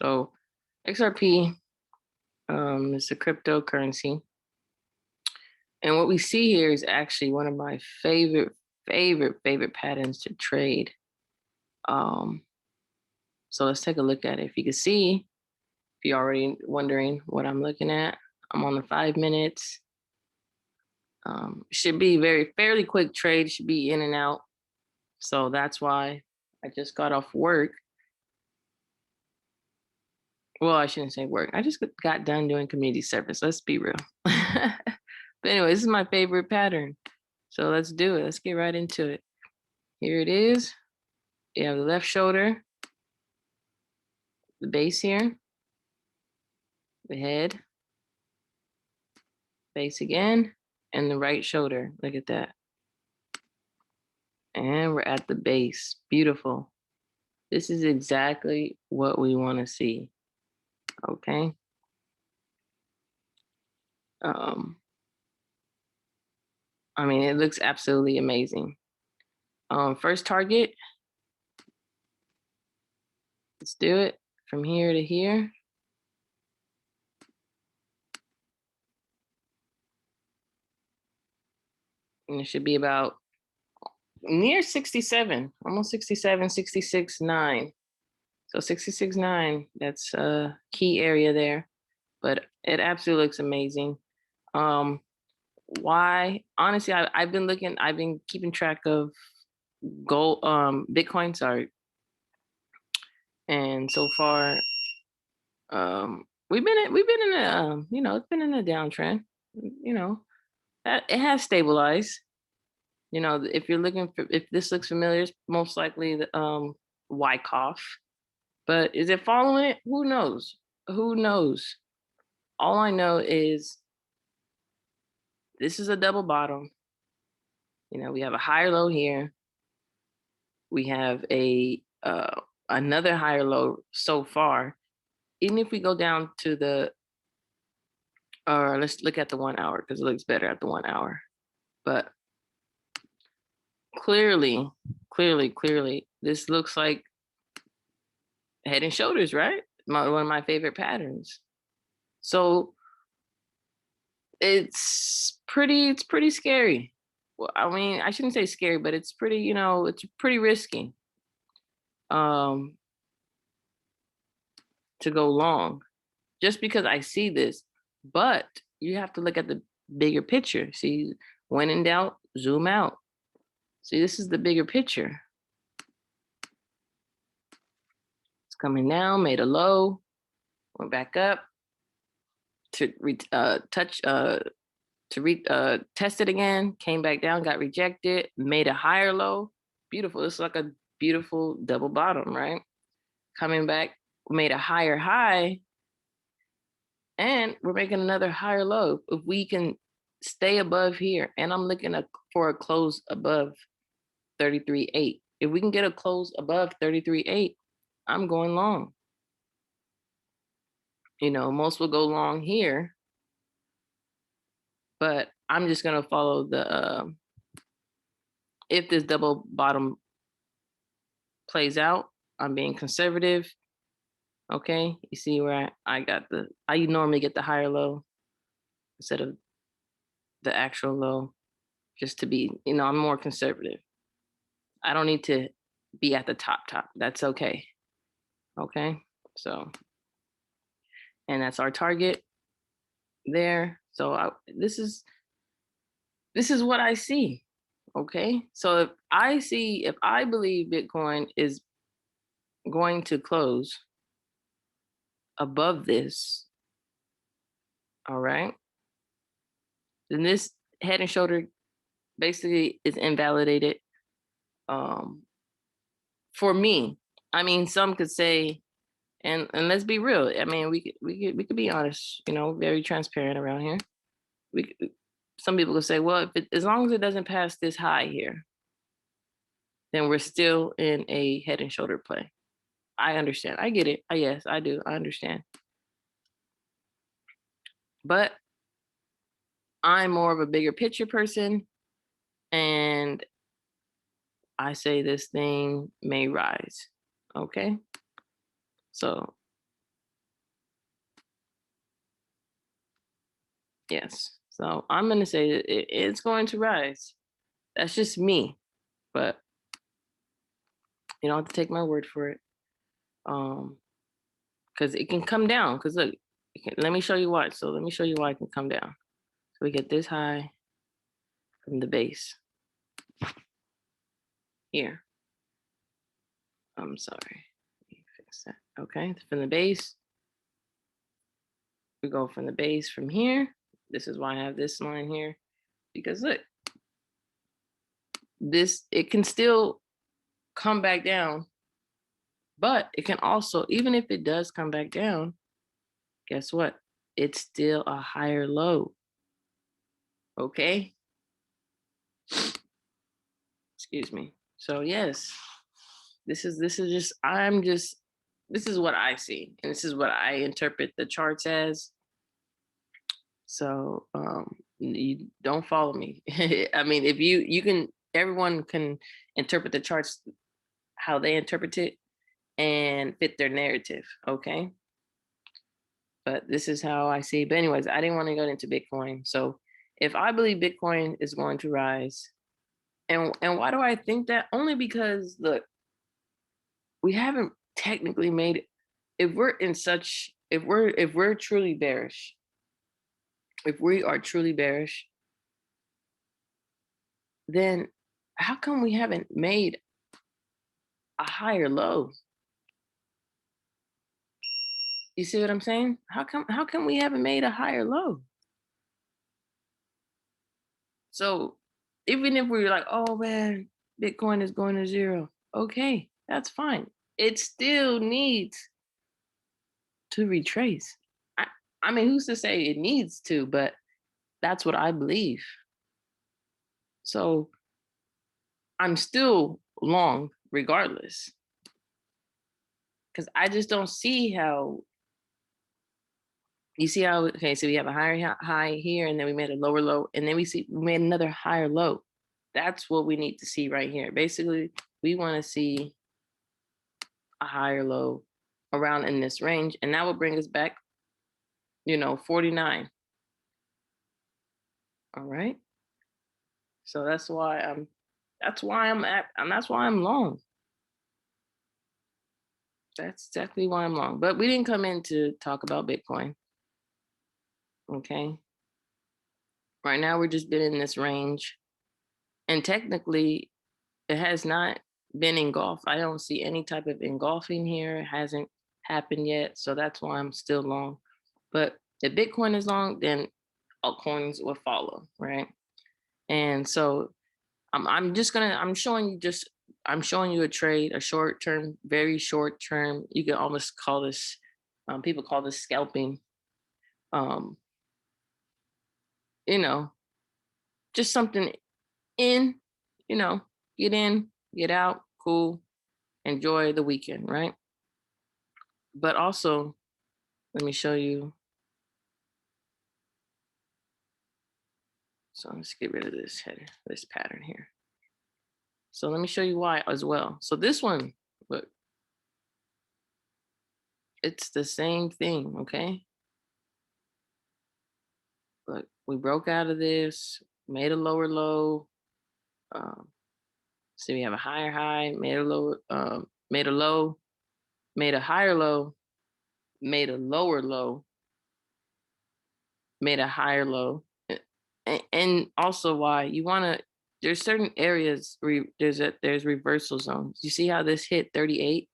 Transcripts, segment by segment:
So XRP is a cryptocurrency. And what we see here is actually one of my favorite patterns to trade. Um, so let's take a look at it. If you can see, if you're already wondering what I'm looking at, I'm on the 5 minutes. Should be fairly quick trade, should be in and out. So that's why I just got off work. Well, I shouldn't say work. I just got done doing community service. Let's be real. But anyway, this is my favorite pattern. So let's do it. Let's get right into it. Here it is. You have the left shoulder, the base here, the head, base again, and the right shoulder. Look at that. And we're at the base. Beautiful. This is exactly what we want to see. Okay. I mean, it looks absolutely amazing. First target. Let's do it from here to here. And it should be about near 67, almost 67, 66.9. So 66.9, that's a key area there, but it absolutely looks amazing. Why? Honestly, I've been keeping track of gold, Bitcoin, sorry. And so far, we've been in a, it's been in a downtrend, it has stabilized. If you're looking for, if this looks familiar, it's most likely the Wyckoff. But is it following it? Who knows? Who knows? All I know is this is a double bottom. We have a higher low here. We have a another higher low so far. Even if we go down to the, or let's look at the 1 hour because it looks better at the 1 hour. But clearly, this looks like head and shoulders, right? One of my favorite patterns. So it's pretty scary. Well, I mean, I shouldn't say scary, but it's pretty, it's pretty risky to go long just because I see this. But you have to look at the bigger picture. See, when in doubt, zoom out. See, this is the bigger picture. It's coming down, made a low, went back up to test it again, came back down, got rejected, made a higher low. Beautiful. It's like a beautiful double bottom, right? Coming back, made a higher high, and we're making another higher low. If we can stay above here, and I'm looking for a close above 33.8. If we can get a close above 33.8, I'm going long. Most will go long here, but I'm just gonna follow the if this double bottom plays out, I'm being conservative. Okay, you see where I normally get the higher low instead of the actual low, just to be, I'm more conservative. I don't need to be at the top. That's okay. Okay, so, and that's our target there. So this is what I see. Okay, so if I believe Bitcoin is going to close above this, all right, then this head and shoulder basically is invalidated. For me, I mean, some could say, and let's be real. I mean, we could be honest, very transparent around here. Some people could say, well, as long as it doesn't pass this high here, then we're still in a head and shoulder play. I understand. I get it. Yes, I do. I understand. But I'm more of a bigger picture person, and I say this thing may rise. Okay. So Yes. So I'm going to say that it's going to rise. That's just me, but you don't have to take my word for it. Because it can come down. Because look, let me show you why. So let me show you why it can come down. So we get this high from the base here. I'm sorry. Let me fix that. Okay, from the base, we go from the base from here. This is why I have this line here, because look, it can still come back down, but it can also, even if it does come back down, guess what? It's still a higher low. Okay. Excuse me. So yes, this is just this is what I see, and this is what I interpret the charts as. So you don't follow me. I mean, if you can, everyone can interpret the charts how they interpret it and fit their narrative. Okay. But this is how I see. But anyways, I didn't want to go into Bitcoin. So if I believe Bitcoin is going to rise, and why do I think that? Only because look, we haven't technically made it. If we're in such, if we're truly bearish, if we are truly bearish, then how come we haven't made a higher low? You see what I'm saying? How come we haven't made a higher low? So even if we're like, oh man, Bitcoin is going to zero, okay, that's fine. It still needs to retrace. I, I mean, who's to say it needs to, but that's what I believe. So I'm still long regardless. Because I just don't see how, you see how, okay, so we have a higher high here, and then we made a lower low, and then we made another higher low. That's what we need to see right here. Basically, we want to see a higher low around in this range, and that will bring us back, 49. All right. So that's why I'm long. That's exactly why I'm long. But we didn't come in to talk about Bitcoin. Okay. Right now we're just been in this range. And technically it has not been engulfed. I don't see any type of engulfing here. It hasn't happened yet. So that's why I'm still long. But if Bitcoin is long, then altcoins will follow, right? And so I'm showing you a trade, a short term, very short term. You can almost call this, people call this scalping. Um, you know, just something in, you know, get in, get out, cool, enjoy the weekend, right? But also, let me show you. So let's get rid of this header, this pattern here. So let me show you why as well. So this one, look, it's the same thing, okay? Look, we broke out of this, made a lower low. So we have a higher high, made a lower, made a low, made a higher low, made a lower low, made a higher low. And also why you want to, there's certain areas where there's reversal zones. You see how this hit 38?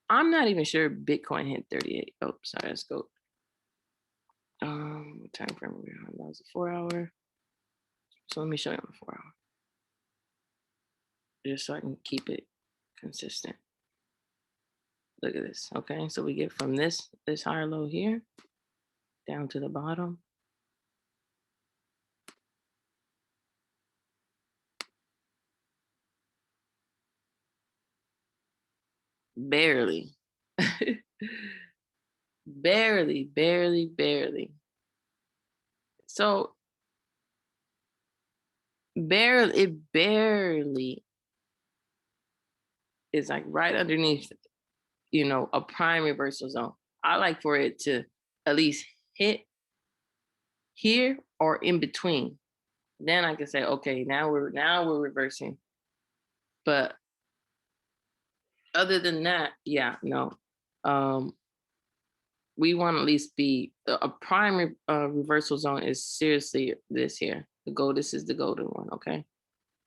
I'm not even sure Bitcoin hit 38. Oh, sorry, let's go. Time frame we're on, that was a 4-hour. So let me show you on the 4-hour. Just so I can keep it consistent. Look at this. Okay, so we get from this higher low here down to the bottom. Barely. barely. So barely is like right underneath, a prime reversal zone. I like for it to at least hit here or in between, then I can say, okay, now we're reversing. But other than that, yeah, no. Um, we want to at least be a prime reversal zone is seriously this here. This is the golden one, okay?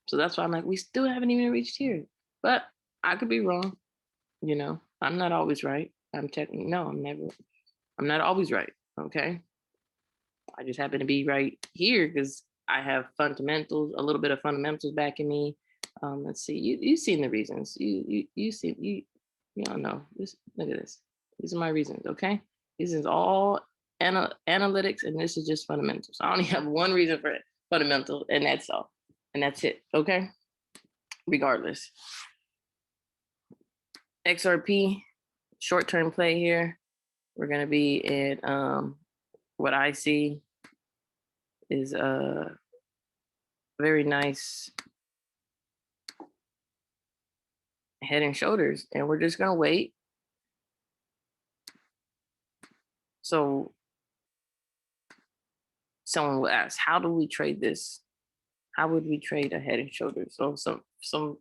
So that's why I'm like, we still haven't even reached here. But I could be wrong, you know. I'm not always right. No, I'm not always right. Okay. I just happen to be right here because I have fundamentals, a little bit of fundamentals backing me. Let's see, you've seen the reasons. You don't know. Look at this. These are my reasons. Okay, this is all analytics, and this is just fundamentals. I only have one reason for it, fundamental, and that's all, and that's it. Okay, regardless. XRP, short-term play here. We're gonna be in what I see is a very nice head and shoulders, and we're just gonna wait. So someone will ask, how do we trade this? How would we trade a head and shoulders? So some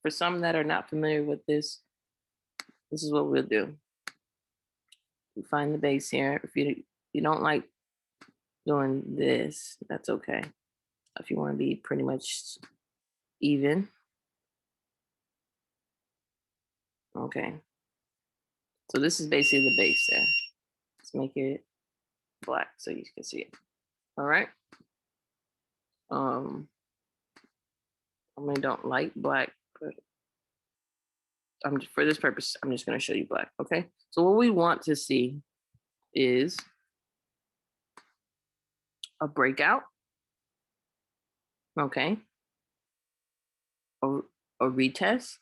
for some that are not familiar with this is what we'll do. We find the base here. If you don't like doing this, that's okay. If you want to be pretty much even. Okay. So this is basically the base there. Let's make it black so you can see it. All right. I really don't like black, but for this purpose, I'm just going to show you black. Okay. So what we want to see is a breakout. Okay. A retest,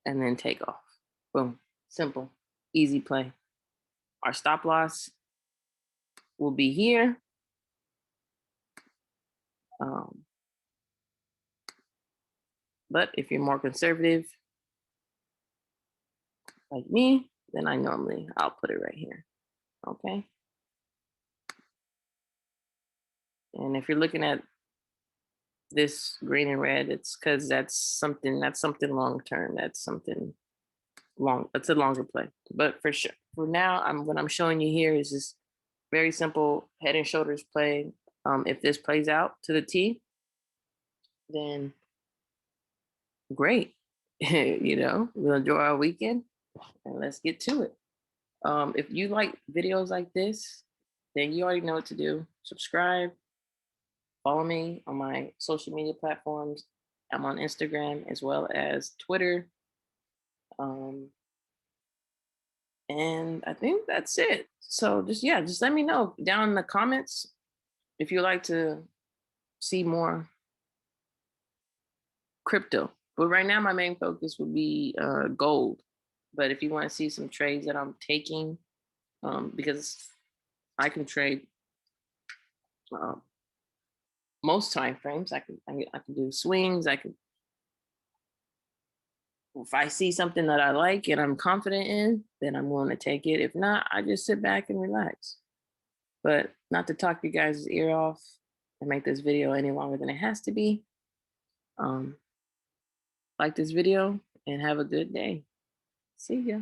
and then take off. Boom. Simple. Easy play. Our stop loss will be here. But if you're more conservative, like me, then I'll put it right here. Okay. And if you're looking at this green and red, it's because that's something long term. That's something long. It's a longer play. But for sure, for now, what I'm showing you here is just very simple head and shoulders play. If this plays out to the T, then great. We'll enjoy our weekend and let's get to it. If you like videos like this, then you already know what to do. Subscribe, follow me on my social media platforms. I'm on Instagram as well as Twitter. And I think that's it. So just let me know down in the comments if you like to see more crypto. But right now, my main focus would be gold. But if you want to see some trades that I'm taking, because I can trade most time frames, I can do swings. If I see something that I like and I'm confident in, then I'm willing to take it. If not, I just sit back and relax. But not to talk you guys' ear off and make this video any longer than it has to be. Like this video and have a good day. See ya.